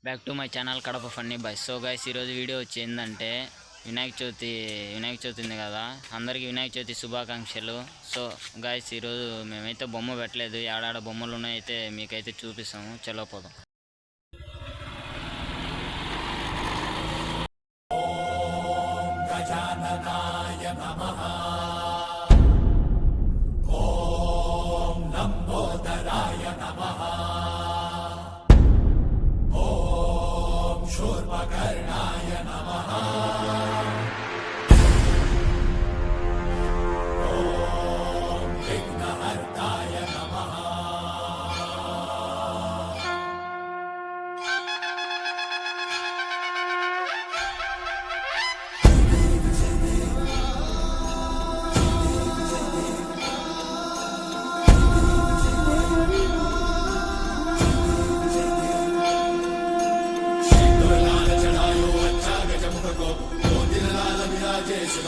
Back to my channel Kadapa funny boy. So guys ఈరోజు video వచ్చి ఏంటంటే వినాయక చవితి ఉంది కదా, అందరికీ వినాయక చవితి శుభాకాంక్షలు. సో గైస్ ఈరోజు మేమైతే బొమ్మ పెట్టలేదు, ఏడాడ బొమ్మలు ఉన్నాయితే మీకైతే చూపిస్తాము. చలో పోదాం. शूर्पकर्णाय नमः। ॐ विघ्नहर्ताय नमः।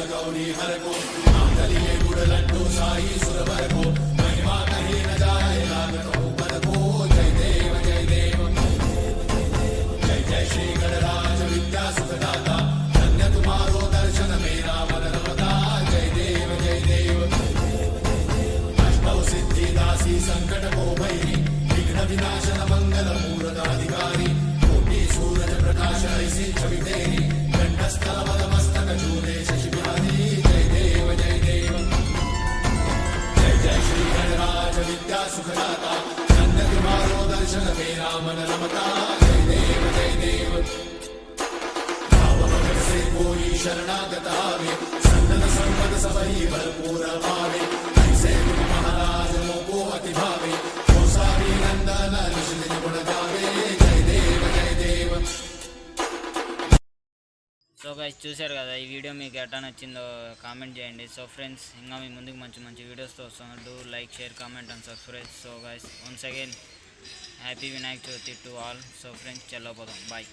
गौरी हर को मांगलिये गुड़ लड्डू साई सुरवर को महिमा कहीं न जाए लागतो पर को। जय देव जय देव जय जय श्री गणराज विद्या सुखदाता, धन्य तुम्हारो दर्शन मेरा मन रमता। जय देव जय देव अष्टौ सिद्धि दासी संकट को भैरी, विघ्न विनाशन मंगल मूर्धाधिकारी, कोटि सूरज प्रकाश ऐसी छवि तेरी, कंठस्थल पद मस्तक झूले शशि बिहारी। जय देव जय देव जय जय श्री गणराज विद्या सुखदाता, धन्य तुम्हारो दर्शन मेरा मन रमता। जय देव जय देव भाव भगत से कोई शरणागत आवे, संतत संपद सब ही भरपूर पावे। ऐसे तुम महाराज मोको अति भावे, गोसावी नंदन ऋषि निज गुण गावे। जय देव जय देव। సో గైస్ చూశారు కదా, ఈ వీడియో మీకు ఎట్లా నచ్చిందో కామెంట్ చేయండి. సో ఫ్రెండ్స్, ఇంకా మీ ముందుకు మంచి మంచి వీడియోస్తో వస్తాను. Do like, share, comment and subscribe. So guys once again happy Vinayaka Chavithi to all. So friends చల్లబోదాం. బాయ్.